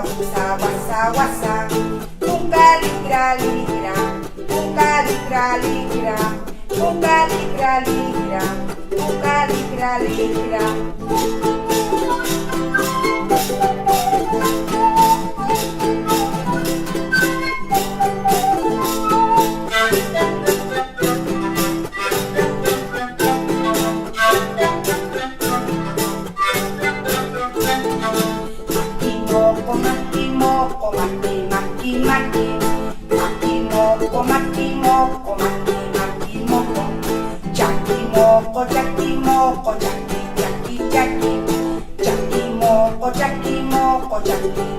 busa, wasa, wasa. Ungkaligra-ligra, ungkaligra-ligra, ungkaligra-ligra, ungkaligra-ligra. Maki moko, maki maki maki, maki moko, maki moko, maki maki moko, jaki moko, jaki moko, jaki jaki jaki, jaki moko, jaki moko, jaki